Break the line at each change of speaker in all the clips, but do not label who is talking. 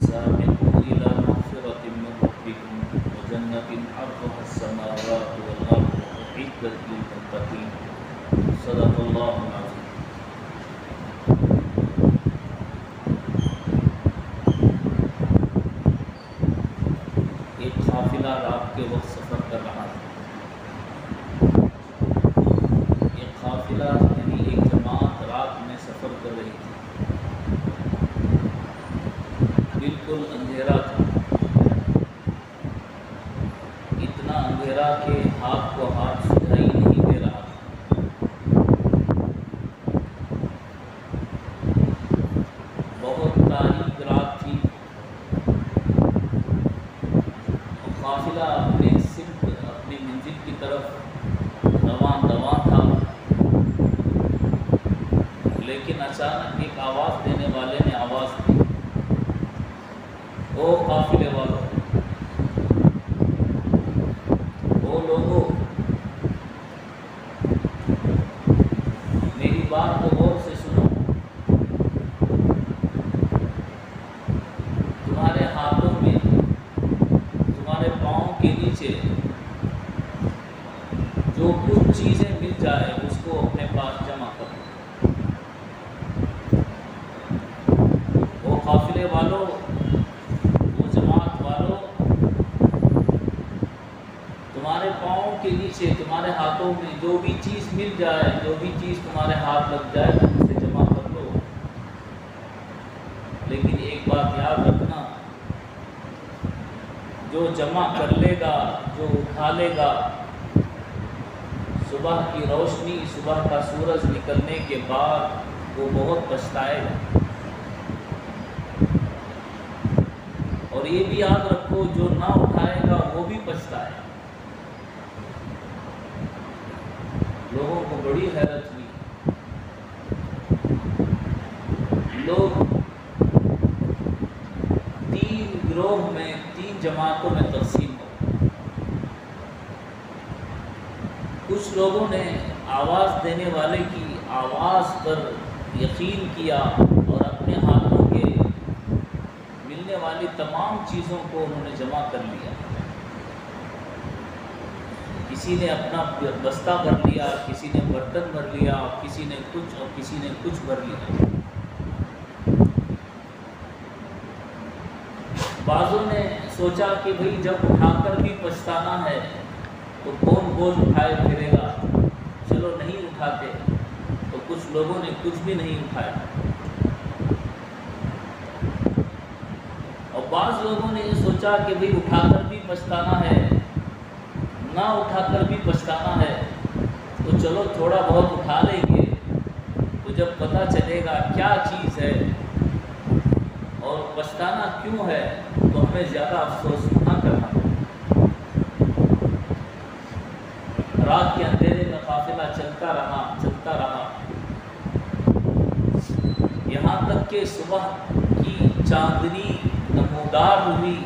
سابقوا إلى مغفرة من ربكم وجنة عرضها السماوات والأرض أعدت للمتقين صدق الله العظيم۔ ایک قافلہ رات کے وقت سفر کر رہا تھا۔ ایک قافلہ یعنی ایک جماعت رات میں سفر کر رہی تھی۔ بالکل اندھیرا تھا، اتنا اندھیرا کہ ہاتھ کو ہاتھ سجائی نہیں دے رہا تھا۔ بہت تاریک رات تھی اور قافلہ اپنے سمت اپنی منزل کی طرف رواں تھا، لیکن اچانک ایک آواز دینے والے نے آواز دی، او قافلے والوں، او لوگوں، میری بات کو غور سے سنو۔ تمہارے ہاتھوں میں، تمہارے پاؤں کے نیچے جو کچھ چیزیں مل جائے اس کو اپنے پاس جمع کرو۔ او قافلے والوں، تمہارے پاؤں کے نیچے، تمہارے ہاتھوں میں جو بھی چیز مل جائے، جو بھی چیز تمہارے ہاتھ لگ جائے تم اسے جمع کر لو، لیکن ایک بات یاد رکھنا، جو جمع کر لے گا، جو اٹھا لے گا، صبح کی روشنی، صبح کا سورج نکلنے کے بعد وہ بہت پچھتائے گا۔ اور یہ بھی یاد رکھو، جو نہ اٹھائے گا وہ بھی پچھتائے گا۔ لوگوں کو بڑی حیرت ہوئی، لوگ تین گروہ میں، تین جماعتوں میں تقسیم ہو۔ کچھ لوگوں نے آواز دینے والے کی آواز پر یقین کیا اور اپنے ہاتھوں کے ملنے والی تمام چیزوں کو انہوں نے جمع کر لیا۔ کسی نے اپنا بستہ بھر لیا، کسی نے برتن بھر لیا، کسی نے کچھ اور کسی نے کچھ بھر لیا۔ بعضوں نے سوچا کہ بھئی جب اٹھا کر بھی پچھتانا ہے تو کون بوجھ اٹھائے پھرے گا، چلو نہیں اٹھاتے۔ تو کچھ لوگوں نے کچھ بھی نہیں اٹھایا، اور بعض لوگوں نے یہ سوچا کہ بھئی اٹھا کر بھی پچھتانا ہے، نہ اٹھا کر بھی پچھتانا ہے، تو چلو تھوڑا بہت اٹھا لیں گے، تو جب پتہ چلے گا کیا چیز ہے اور پچھتانا کیوں ہے تو ہمیں زیادہ افسوس نہ کرنا۔ رات کے اندھیرے میں قافلہ چلتا رہا، یہاں تک کہ صبح کی چاندنی نمودار ہوئی،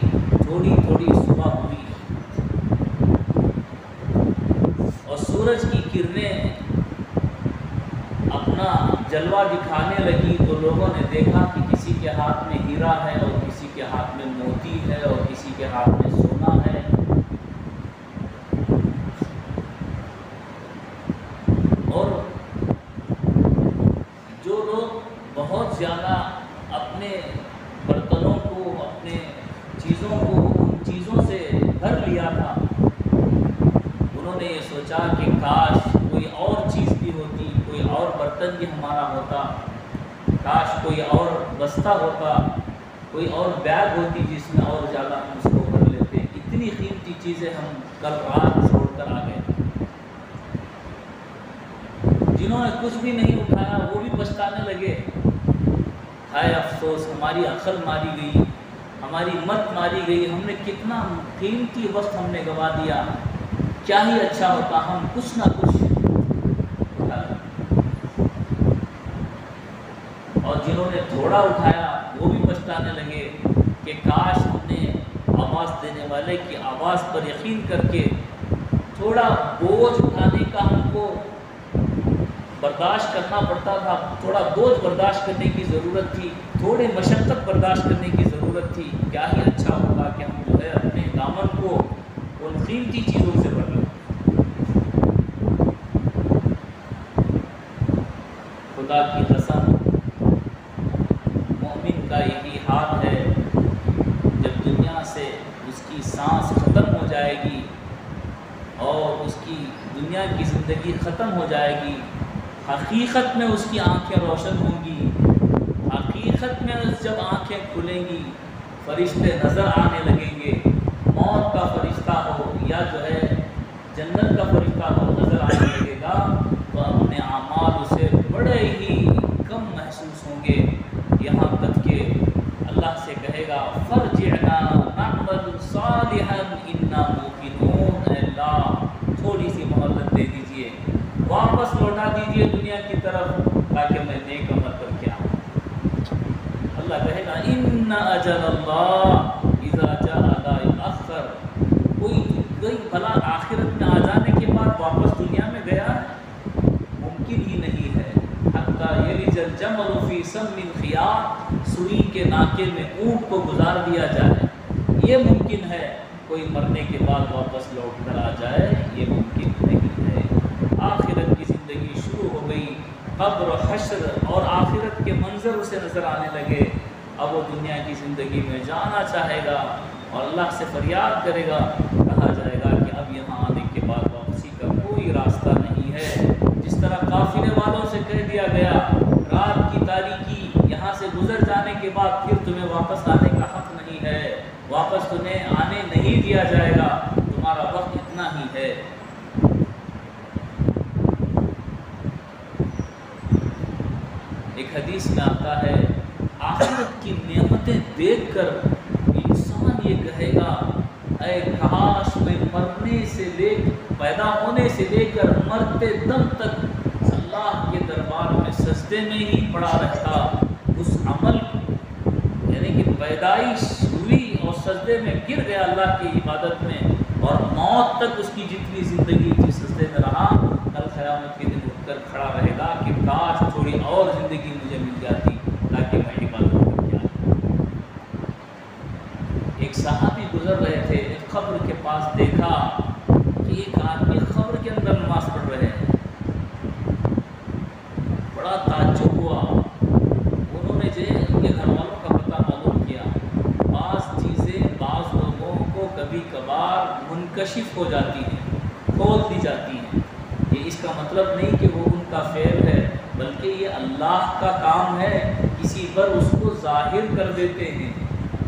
تھوڑی تھوڑی صبح ہوئی اور سورج کی کرنیں اپنا جلوہ دکھانے لگی، تو لوگوں نے دیکھا کہ کسی کے ہاتھ میں ہیرا ہے اور کسی کے ہاتھ میں موتی ہے اور کسی کے ہاتھ میں سونا ہے۔ اور جو لوگ بہت زیادہ اپنے برتنوں کو، اپنے چیزوں کو ان چیزوں سے بھر لیا تھا، انہوں نے یہ سوچا کہ کاش کوئی اور چیز بھی ہوتی، کوئی اور برتن بھی ہمارا ہوتا، کاش کوئی اور بستہ ہوتا، کوئی اور بیگ ہوتی جس میں اور زیادہ ہم اس کو بھر لیتے۔ اتنی قیمتی چیزیں ہم کل رات چھوڑ کر آ گئے۔ جنہوں نے کچھ بھی نہیں اٹھایا وہ بھی پچھتانے لگے، ہائے افسوس، ہماری عقل ماری گئی، ہماری مت ماری گئی، ہم نے کتنا قیمتی وقت ہم نے گنوا دیا، کیا ہی اچھا ہوتا ہم کچھ نہ کچھ اٹھا لیں۔ اور جنہوں نے تھوڑا اٹھایا وہ بھی پچھتانے لگے کہ کاش ہم نے آواز دینے والے کی آواز پر یقین کر کے تھوڑا بوجھ اٹھانے کا ہم کو برداشت کرنا پڑتا تھا، تھوڑا بوجھ برداشت کرنے کی ضرورت تھی، تھوڑے مشقت برداشت کرنے کی ضرورت ضرورت تھی، کیا ہی اچھا ہوگا کہ ہم جو ہے اپنے دامن کو ان قیمتی چیزوں سے بھر لیں۔ خدا کی قسم مومن کا یہی حال ہے، جب دنیا سے اس کی سانس ختم ہو جائے گی اور اس کی دنیا کی زندگی ختم ہو جائے گی، حقیقت میں اس کی آنکھیں روشن ہوں گی، حقیقت میں جب آنکھیں کھلیں گی فرشتے نظر آنے لگیں گے، موت کا فرشتہ ہو یا جو ہے جنت کا فرشتہ ہو نظر آنے لگے گا، تو اپنے اعمال اسے بڑے ہی کم محسوس ہوں گے، یہاں تک کہ اللہ سے کہے گا فرجعنا نعمل صالحا انا موقنون، اے اللہ تھوڑی سی مہلت دے دیجئے، واپس لوٹا دیجئے دنیا کی طرف تاکہ میں نیک عمل کر کے آؤں۔ اللہ کہے گا ان اجل اللہ اذا جاء لا یؤخر، کوئی بھلا آخرت میں آ جانے کے بعد واپس دنیا میں گیا ہے؟ ممکن ہی نہیں ہے۔ حتی یلج الجمل فی سم الخیاط، سوئی کے ناکے میں اونٹ کو گزار دیا جائے، یہ ممکن ہے۔ کوئی مرنے کے بعد واپس لوٹ کر آ جائے، یہ ممکن نہیں ہے۔ آخرت کی زندگی شروع ہو گئی، قبر و حشر اور آخرت کے منظر اسے نظر آنے لگے، اب وہ دنیا کی زندگی میں جانا چاہے گا اور اللہ سے فریاد کرے گا، کہا جائے گا کہ اب یہاں آنے کے بعد واپسی کا کوئی راستہ نہیں ہے۔ جس طرح قافلے والوں سے کہہ دیا گیا رات کی تاریکی یہاں سے گزر جانے کے بعد پھر تمہیں واپس آنے کا حق نہیں ہے، واپس تمہیں آنے نہیں دیا جائے گا، تمہارا وقت اتنا ہی ہے۔ ایک حدیث میں آتا ہے آخرت کی نعمتیں دیکھ کر انسان یہ کہے گا اے کاش میں مرنے سے پیدا ہونے سے لے کر مرتے دم تک اللہ کے دربار میں سجدے میں ہی پڑا رہتا، اس عمل یعنی کہ پیدائش ہوئی اور سجدے میں گر گیا اللہ کی عبادت میں، اور موت تک اس کی جتنی زندگی تھی سجدے میں رہا، کل قیامت کے دن اٹھ کر کھڑا رہے گا کہ کاش تھوڑی اور زندگی مجھے مل جاتی تاکہ میں عبادت کر کے آتا۔ ایک صحابی گزر رہے تھے، ایک قبر کے پاس دیکھا کہ ایک آدمی قبر کے اندر نماز پڑھ رہے ہیں، بڑا تعجب ہوا۔ انہوں نے جو ان کے گھر والوں کا پتہ معلوم کیا، بعض چیزیں بعض لوگوں کو کبھی کبھار منکشف ہو جاتی ہیں، کھول دی جاتی ہیں، یہ اس کا مطلب نہیں کہ وہ ان کا فعل ہے، بلکہ یہ اللہ کا کام ہے، کسی پر اس کو ظاہر کر دیتے ہیں،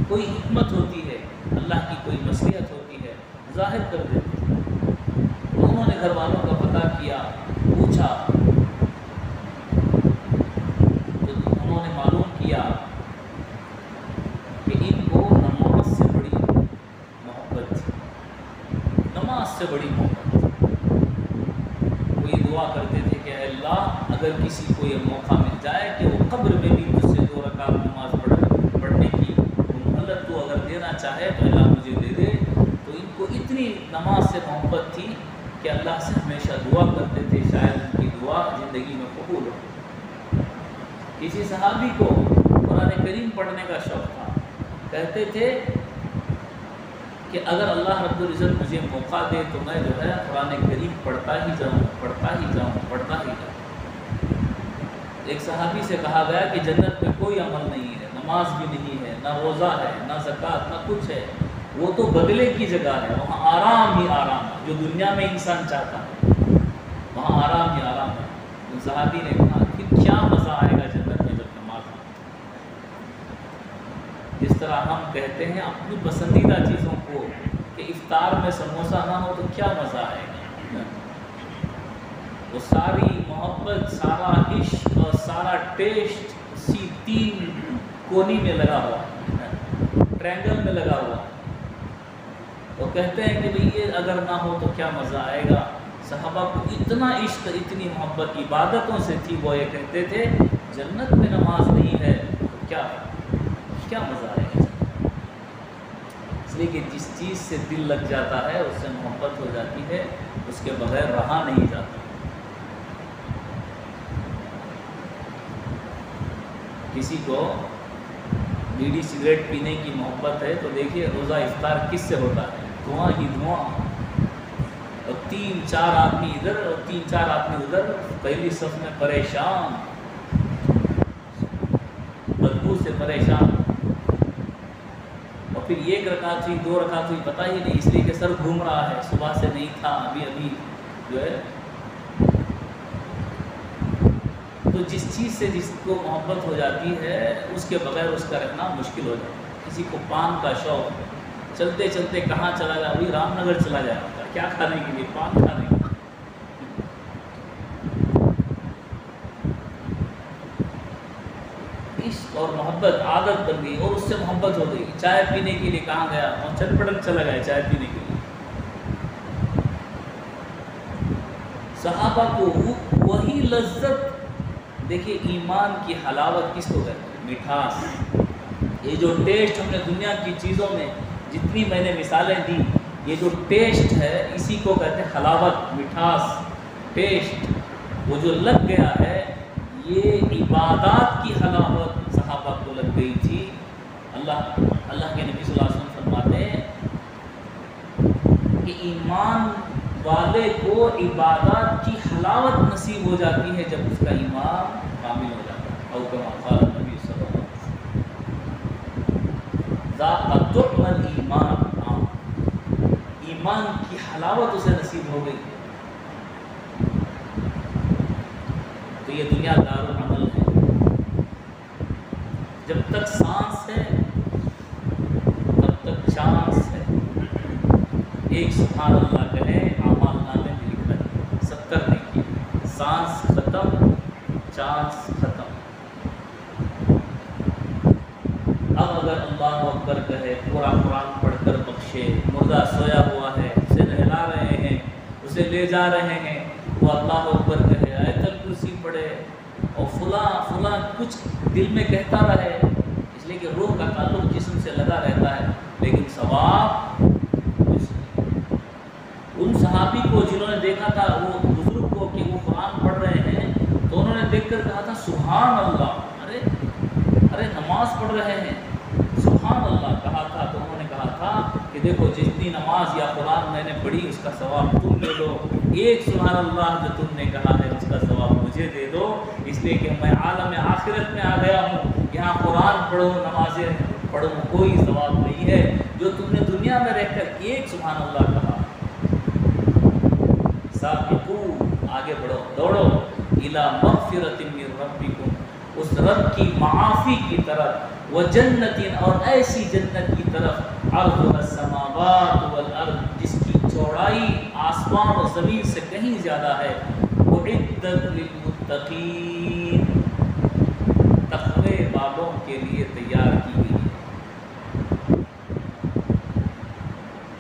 کوئی حکمت ہوتی ہے، اللہ کی کوئی مصلحت ہوتی ہے، ظاہر کر دیتے ہیں۔ تو انہوں نے گھر والوں کا پتہ کیا، پوچھا تو انہوں نے معلوم کیا کہ ان کو نماز سے بڑی محبت تھی، نماز سے بڑی محبت تھی۔ وہ یہ دعا کرتے تھے کہ اے اللہ اگر کسی کو یہ موقع مل جائے کہ وہ قبر میں بھی مجھ سے 2 رکعت نماز پڑھنے کی مہلت تو اگر دینا چاہے تو اللہ مجھے دے دے۔ تو ان کو اتنی نماز سے محبت تھی کہ اللہ سے ہمیشہ دعا کرتے تھے شاید ان کی دعا زندگی میں قبول ہو۔ کسی صحابی کو قرآن کریم پڑھنے کا شوق تھا، کہتے تھے کہ اگر اللہ رب العزت مجھے موقع دے تو میں جو ہے قرآن کریم پڑھتا ہی جاؤں۔ ایک صحابی سے کہا گیا کہ جنت میں کوئی عمل نہیں ہے، نماز بھی نہیں ہے، نہ روزہ ہے، نہ زکوٰۃ، نہ کچھ ہے، وہ تو بدلے کی جگہ ہے، وہاں آرام ہی آرام ہے، جو دنیا میں انسان چاہتا ہے وہاں آرام ہی آرام ہے۔ ان صحابی نے کہا کہ کیا مزہ آئے گا جنت میں جب نماز ہو۔ جس طرح ہم کہتے ہیں اپنی پسندیدہ چیزوں کو کہ افطار میں سموسہ نہ ہو تو کیا مزہ آئے گا، وہ ساری محبت، سارا عشق اور سارا ٹیسٹ اسی 3 کونی میں لگا ہوا، ٹرینگل میں لگا ہوا۔ وہ کہتے ہیں کہ بھئی یہ اگر نہ ہو تو کیا مزہ آئے گا۔ صحابہ کو اتنا عشق، اتنی محبت عبادتوں سے تھی، وہ یہ کہتے تھے جنت میں نماز نہیں ہے تو کیا مزہ آئے گا۔ اس لیے کہ جس چیز سے دل لگ جاتا ہے اس سے محبت ہو جاتی ہے، اس کے بغیر رہا نہیں جاتا۔ کسی کو بیڑی سگریٹ پینے کی محبت ہے تو دیکھیے روزہ افطار کس سے ہوتا ہے؟ دھواں ہی دھواں، اور 3-4 آدمی ادھر اور 3-4 آدمی ادھر، پہلی صف میں پریشان، بدبو سے پریشان، اور پھر 1 رکعت ہوئی 2 رکعت ہوئی پتہ ہی نہیں، اس لیے کہ سر گھوم رہا ہے، صبح سے نہیں تھا، ابھی جو ہے۔ تو جس چیز سے جس کو محبت ہو جاتی ہے اس کے بغیر اس کا رہنا مشکل ہو جاتا ہے۔ کسی کو پان کا شوق، چلتے چلتے کہاں چلا جائے، ابھی رام نگر چلا جائے گا، کیا کھانے کے لیے؟ پان کھانے کے لیے۔ عشق اور محبت عادت بن گئی اور اس سے محبت ہو گئی۔ چائے پینے کے لیے کہاں گیا؟ اور چٹ پٹک چلا گیا چائے پینے کے لیے۔ صحابہ کو وہی لذت، دیکھیے ایمان کی حلاوت کس کو کہتے ہیں؟ مٹھاس۔ یہ جو ٹیسٹ ہم نے دنیا کی چیزوں میں جتنی میں نے مثالیں دی، یہ جو ٹیسٹ ہے اسی کو کہتے ہیں حلاوت، مٹھاس، ٹیسٹ۔ وہ جو لگ گیا ہے، یہ عبادات کی حلاوت صحابہ کو لگ گئی تھی۔ اللہ کے نبی صلی اللہ علیہ وسلم فرماتے ہیں کہ ایمان والے کو عبادات کی حلاوت نصیب ہو جاتی ہے جب اس کا ایمان کامل ہو جاتا ہے۔ او کما قال نبی صلی اللہ علیہ وسلم، ذاق طعم الایمان، ایمان کی حلاوت اسے نصیب ہو گئی۔ تو یہ دنیا دارالعمل ہے، جب تک سانس ہے تب تک چانس ہے۔ ایک سبحان اللہ کہیں اعمال نامے میں لکھ رہے 70 نیکی، سانس ختم چانس ختم۔ اب اگر اللہ اکبر کہے، پورا قرآن پڑھ کر بخشے، مردہ سویا ہوا ہے اسے نہلا رہے ہیں، اسے لے جا رہے ہیں، وہ اللہ اکبر کہے، آیت الکرسی پڑھے اور فلاں فلاں کچھ دل میں کہتا رہے، اس لیے کہ روح کا تعلق جسم سے لگا رہتا ہے، لیکن ثواب ان صحابی کو جنہوں نے دیکھا تھا وہ بزرگ کو کہ وہ قرآن پڑھ رہے ہیں، تو انہوں نے دیکھ کر کہا تھا سبحان اللہ، ارے نماز پڑھ رہے ہیں، سبحان اللہ کہا تھا۔ تو انہوں نے کہا تھا کہ دیکھو جتنی نماز یا قرآن میں نے پڑھی اس کا ثواب تم لے لو، ایک سبحان اللہ جو تم نے کہا ہے اس کا ثواب مجھے دے دو، اس لیے کہ میں عالم آخرت میں آ گیا ہوں، یہاں قرآن پڑھو نمازیں پڑھو کوئی ثواب نہیں ہے، جو تم نے دنیا میں رہ کر ایک سبحان اللہ کہا۔ سابقو، آگے بڑھو، دوڑو، الی مغفرۃ من ربکم، اس رب کی معافی کی طرف، وجنت، اور ایسی جنت کی طرف، عرضها السماوات والارض، جس کی چوڑائی آسمان اور زمین سے کہیں زیادہ ہے، اعدت للمتقین، تقوی والوں کے لیے تیار کی گئی ہے،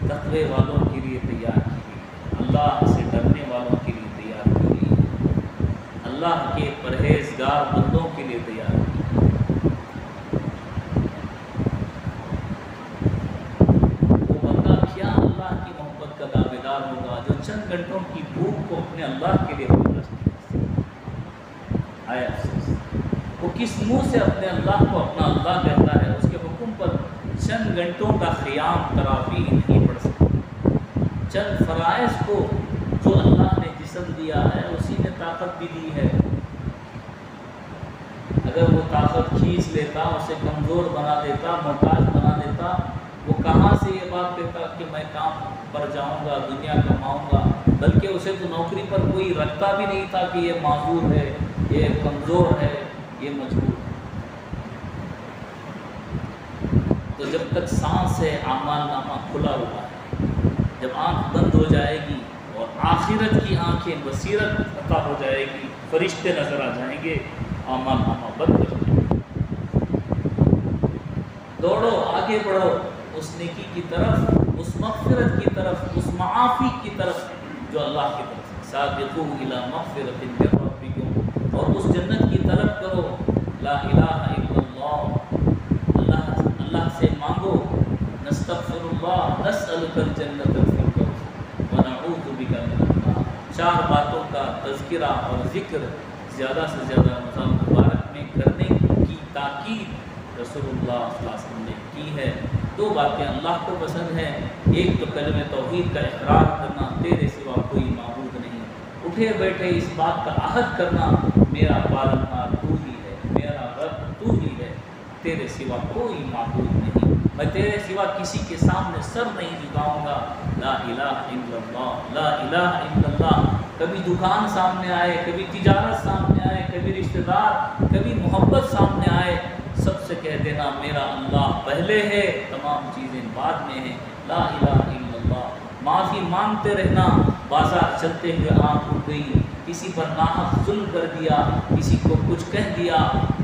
تقوی والوں کے لیے تیار کی گئی ہے، اللہ سے ڈرنے والوں کے لیے تیار کی گئی ہے، اللہ کے پرہیزگار بندوں کے لیے تیار کی گئی ہے۔ وہ بندہ کیا اللہ کی محبت کا دعویدار ہوگا جو چند گھنٹوں کی بھوک کو اپنے اللہ کے لیے آیا افسوس، وہ کس منہ سے اپنے اللہ کو اپنا اللہ کہتا ہے، اس کے حکم پر چند گھنٹوں کا قیام تراویح نہیں پڑھ سکتا، چند فرائض کو جو اللہ نے جسم دیا ہے اسی نے طاقت بھی دی ہے، اگر وہ طاقت کھینچ لیتا، اسے کمزور بنا دیتا، محتاج بنا دیتا، وہ کہاں سے یہ بات کہتا کہ میں کام پر جاؤں گا، دنیا کماؤں گا، بلکہ اسے تو نوکری پر کوئی رکھتا بھی نہیں تھا کہ یہ معذور ہے، یہ کمزور ہے، یہ مجبور ہے۔ تو جب تک سانس ہے اعمال نامہ کھلا ہوا ہے، جب آنکھ بند ہو جائے گی اور آخرت کی آنکھیں بصیرت عطا ہو جائے گی، فرشتے نظر آ جائیں گے، اعمال نامہ بند ہو جائے گا۔ دوڑو، آگے بڑھو اس نیکی کی طرف، اس مغفرت کی طرف، اس معافی کی طرف جو اللہ کی طرف ہے۔ سابقوا الی مغفرۃ من ربکم، اور اس جنت کی طلب کرو، لا الہ الا اللہ سے مانگو، نستغفر اللہ نسألک الجنۃ الفردوس ونعوذ بک من النار۔ 4 باتوں کا تذکرہ اور ذکر زیادہ سے زیادہ رمضان مبارک میں کرنے کی تاکید رسول اللہ صلی اللہ علیہ وسلم دو باتیں اللہ کو پسند ہیں، ایک تو کلمہ توحید کا اقرار کرنا تیرے سوا کوئی معبود نہیں، اٹھے بیٹھے اس بات کا عہد کرنا میرا پالنہار تو ہی ہے، میرا رب تو ہی ہے، تیرے سوا کوئی معبود نہیں، میں تیرے سوا کسی کے سامنے سر نہیں جھکاؤں گا، لا الہ الا اللہ، لا الہ الا اللہ۔ کبھی دکان سامنے آئے، کبھی تجارت سامنے آئے، کبھی رشتہ دار، کبھی محبت سامنے آئے، سب سے کہہ دینا میرا اللہ پہلے ہے، تمام چیزیں بعد میں ہیں، لا الہ الا اللہ۔ معافی مانگتے رہنا، بازار چلتے ہوئے آنکھ اٹھ گئی، کسی پر ناحق ظلم کر دیا، کسی کو کچھ کہہ دیا،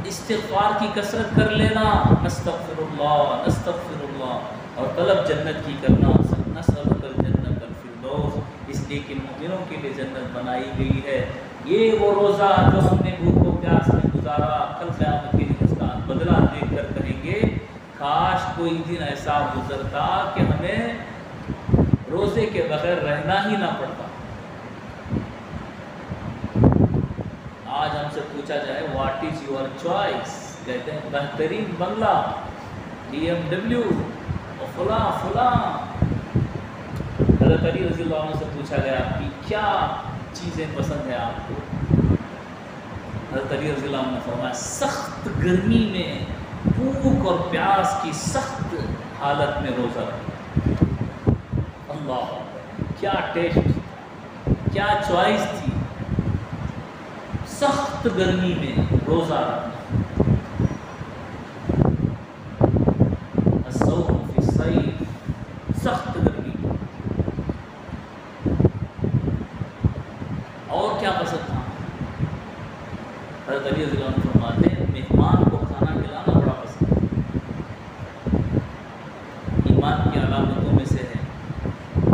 استغفار کی کثرت کر لینا، نستغفر اللہ نستغفر اللہ، اور طلب جنت کی کرنا، نسألک الجنت الفردوس، اس لیے کہ مومنوں کے لیے جنت بنائی گئی ہے۔ یہ وہ روزہ جو ہم نے بھوک و پیاس میں گزارا، کل قیامت کے دن اس کا بدلہ دیکھ کر کہیں گے کاش کوئی دن ایسا گزرتا کہ ہمیں روزے کے بغیر رہنا ہی نہ پڑتا۔ آج ہم سے پوچھا جائے واٹ از یور چوائس، کہتے ہیں بہترین بنگلہ، BMW اور فلاں فلاں۔ حضرت علی رضی اللہ عنہ سے پوچھا گیا آپ کی کیا چیزیں پسند ہیں آپ کو؟ حضرت علی رضی اللہ عنہ نے فرمایا سخت گرمی میں بھوک اور پیاس کی سخت حالت میں روزہ رکھنا۔ اللہ کیا ٹیسٹ، کیا چوائس تھی، سخت گرمی میں روزہ رکھنا۔ الصوم فی الصیف، سخت گرمی۔ اور کیا پسند تھا؟ حضرت علی رضی اللہ عنہ فرماتے ہیں مہمان کو کھانا کھلانا بڑا پسند ہے۔ ایمان کی علامتوں میں سے ہے،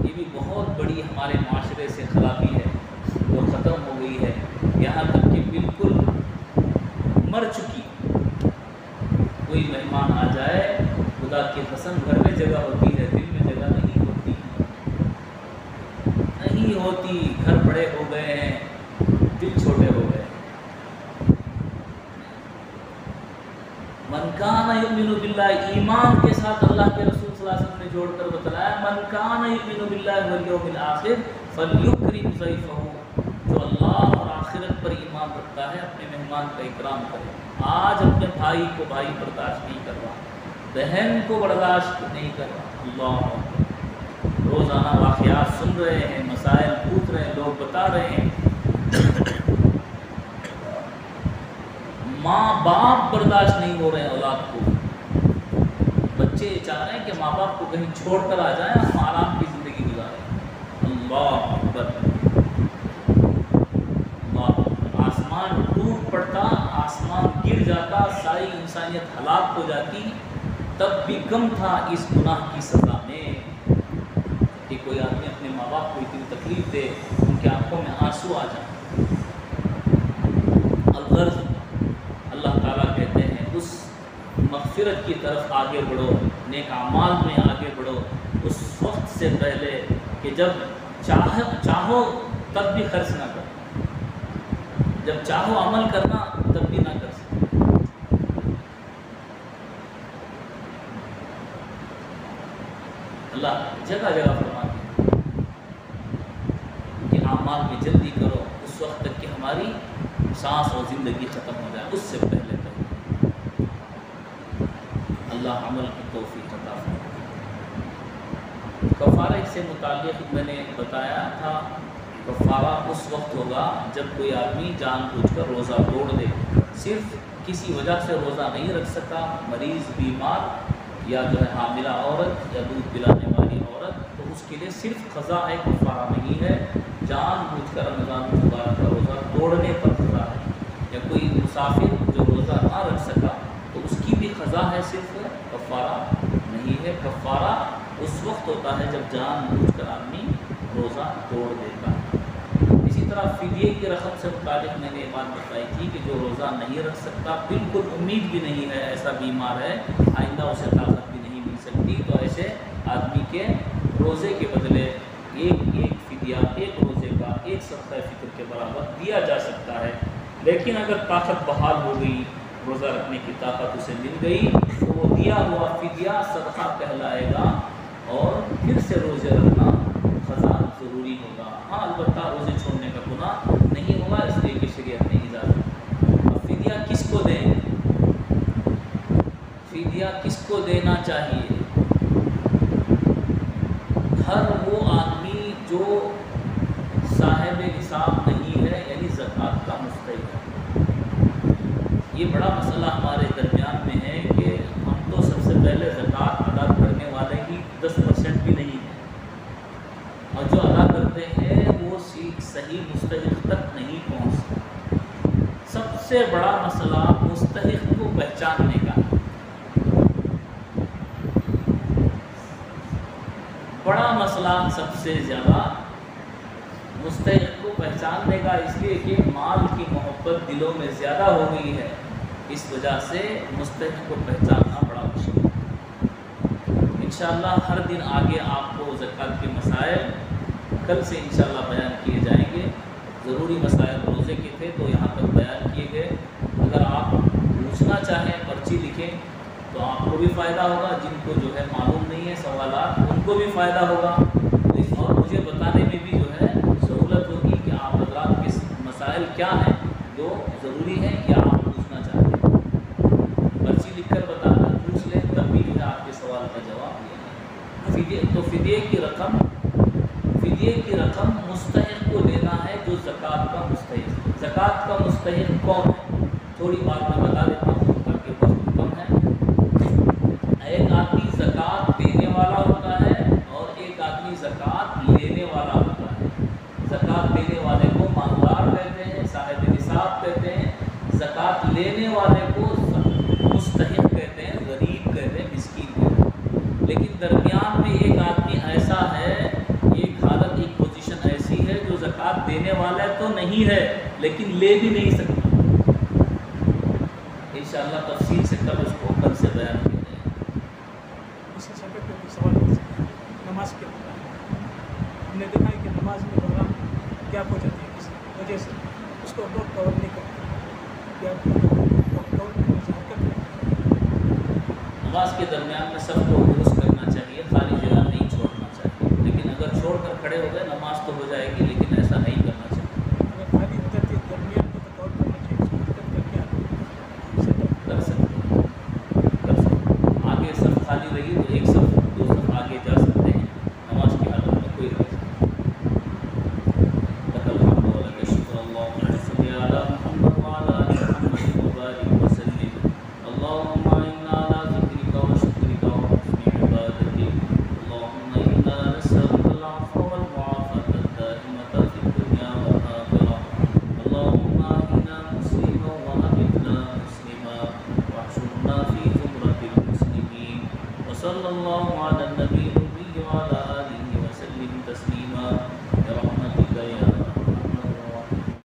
یہ بھی بہت بڑی ہمارے معاشرے سے خرابی ہے جو ختم ہو گئی ہے، یہاں تک کہ بالکل مر چکی۔ کوئی مہمان آ جائے، خدا کی قسم گھر میں جگہ ہوتی ہے، دل میں جگہ نہیں ہوتی، نہیں ہوتی، گھر بڑے ہو گئے ہیں، دل چھوٹے ہو گئے۔ من کان یؤمن باللہ، ایمان کے ساتھ اللہ کے رسول صلی اللہ علیہ وسلم نے جوڑ کر بتلایا من کان یؤمن باللہ والیوم الآخر فلیکرم ضیفہ، جو اللہ اور آخرت پر ایمان رکھتا ہے اپنے مہمان کا اکرام کرے۔ آج اپنے بھائی کو بھائی برداشت نہیں کر رہا، بہن کو برداشت نہیں کر رہا۔ اللہ، روزانہ واقعات سن رہے ہیں، مسائل پوچھ رہے ہیں، لوگ بتا رہے ہیں، ماں باپ برداشت نہیں ہو رہے ہیں اولاد کو۔ بچے چاہ رہے ہیں کہ ماں باپ کو کہیں چھوڑ کر آ جائیں، ہم آرام کی زندگی گزاریں۔ اللہ اکبر، آسمان ٹوٹ پڑتا، آسمان گر جاتا، ساری انسانیت ہلاک ہو جاتی، تب بھی کم تھا اس گناہ کی سزا میں کہ کوئی آدمی اپنے ماں باپ کو اتنی تکلیف دے، ان کی آنکھوں میں آنسو آ جائیں۔ الغرض اللہ تعالیٰ کہتے ہیں اس مغفرت کی طرف آگے بڑھو، نیک اعمال میں آگے بڑھو اس وقت سے پہلے کہ جب چاہو تب بھی خرچ نہ کرو، جب چاہو عمل کرنا تب بھی نہ کر سکتے۔ اللہ جگہ جگہ فرماتے ہیں کہ اعمال میں جلدی کرو اس وقت تک کہ ہماری سانس اور زندگی ختم ہو جائے، اس سے پہلے تک۔ اللہ عمل کی توفیق عطا فرمائے۔ کفارہ سے متعلق میں نے بتایا تھا، کفارہ اس وقت ہوگا جب کوئی آدمی جان بوجھ کر روزہ توڑ دے، صرف کسی وجہ سے روزہ نہیں رکھ سکا، مریض، بیمار، یا جو ہے حاملہ عورت یا دودھ پلانے والی عورت، تو اس کے لیے صرف قضا ہے، کفارہ نہیں ہے۔ جان بوجھ کر رمضان المبارک کا روزہ توڑنے پر قضا ہے، یا کوئی مسافر جو روزہ نہ رکھ سکا تو اس کی بھی قضا ہے، صرف کفارہ نہیں ہے۔ کفارہ اس وقت ہوتا ہے جب جان بوجھ کر آدمی روزہ توڑ دیتا ہے۔ اسی طرح فدیے کی رقم سے متعلق میں نے یہ بات بتائی تھی کہ جو روزہ نہیں رکھ سکتا، بالکل امید بھی نہیں ہے، ایسا بیمار ہے، آئندہ اسے طاقت بھی نہیں مل سکتی، تو ایسے آدمی کے روزے کے بدلے ایک فدیہ، ایک روزے کا ایک صدقہ فطر کے برابر دیا جا سکتا ہے۔ لیکن اگر طاقت بحال ہو گئی، روزہ رکھنے کی طاقت اسے مل گئی تو وہ دیا ہوا فدیہ صدقہ کہلائے گا اور پھر سے روزے رکھنا قضا ضروری ہوگا۔ ہاں البتہ روزے چھوڑنے کا گناہ نہیں ہوگا، اس لیے کہ شریعت نے اجازت۔ اب فدیہ کس کو دیں؟ فدیہ کس کو دینا چاہیے؟ ہر وہ آدمی جو صاحب نصاب نہیں ہے، یعنی زکوٰۃ کا مستحق ہے۔ یہ بڑا مسئلہ ہمارے درمیان میں ہے کہ ہم تو سب سے پہلے زکوٰۃ ادا کرنے والے ہی 10% بھی نہیں ہیں، اور جو ادا کرتے ہیں وہ صحیح مستحق تک نہیں پہنچتے۔ سب سے بڑا مسئلہ مستحق کو پہچاننے کا، بڑا مسئلہ سب سے زیادہ مستحق کو پہچاننے کا، اس لیے کہ مال کی محبت دلوں میں زیادہ ہو گئی ہے، اس وجہ سے مستحق کو پہچاننا بڑا مشکل ہے۔ انشاءاللہ ہر دن آگے آپ کو زکوٰۃ کے مسائل کل سے انشاءاللہ بیان کیے جائیں گے۔ ضروری مسائل روزے کے تھے تو یہاں تک بیان کیے گئے۔ اگر آپ پوچھنا چاہیں پرچی لکھیں تو آپ کو بھی فائدہ ہوگا، جن کو جو ہے معلوم نہیں ہے سوالات ان کو بھی فائدہ ہوگا، اور مجھے بتانے میں بھی جو ہے سہولت ہوگی کہ آپ حضرات کے مسائل کیا ہیں جو ضروری ہیں یا آپ پوچھنا چاہتے ہیں۔ پرچی لکھ کر بتانا، پوچھ لیں، تب بھی جو ہے آپ کے سوال کا جواب دیں۔ تو فدیے کی رقم مستحق کو دینا ہے جو زکوٰۃ کا مستحق۔ زکوٰۃ کا مستحق کون ہے؟ تھوڑی بات میں بتا دیتا ہوں تاکہ وقت کم ہے۔ ایک آدمی زکوٰۃ دینے والا ہوتا ہے اور ایک آدمی زکوٰۃ لینے والا ہوتا ہے۔ زکوٰۃ دینے والے کو مالدار کہتے ہیں، صاحب نصاب کہتے ہیں، زکوٰۃ لینے والے کو مستحق کہتے ہیں، غریب کہتے ہیں، مسکین کہتے ہیں۔ لیکن درمیان میں ایک آدمی ایسا ہے، ایک حالت، ایک پوزیشن ایسی ہے جو زکوٰۃ دینے والا تو نہیں ہے لیکن لے بھی نہیں سکتا۔ انشاءاللہ تفصیل سے کل اس کو کل سے بیان کیا جائے گا۔
نماز کے ہم نے دیکھا ہے کہ نماز میں پروگرام گیپ ہو جاتی ہے کسی وجہ سے، اس کو لوگ کور نہیں کرتے،
نماز کے درمیان میں سب کو درست کرنا چاہیے، خالی جگہ نہیں چھوڑنا چاہیے، لیکن اگر چھوڑ کر کھڑے ہو گئے نماز تو ہو جائے گی، لیکن ایسا نہیں کرنا چاہیے۔
اگر خالی ہو جاتی ہے درمیان میں تو کور کرنا چاہیے، اس کو مدد کر کے
کر سکتے ہیں۔ آگے صف خالی رہی تو ایک صف دو صف آگے جا سکتے ہیں، نماز کی حالت میں کوئی حرج نہیں۔ لک الحمد و لک الشکر اللہم صل علی محمد وعلی آل محمد وبارک وسلم۔ اللہم انا علی ذکرک و شکرک و حسن عبادتک۔ اللہم انا نسألک العفو والمعافاة الدائمة فی الدنیا والآخرہ۔ اللہم احینا مسلما وامتنا مسلما واحشرنا فی زمرة المسلمین۔ وصلی اللہ علی النبی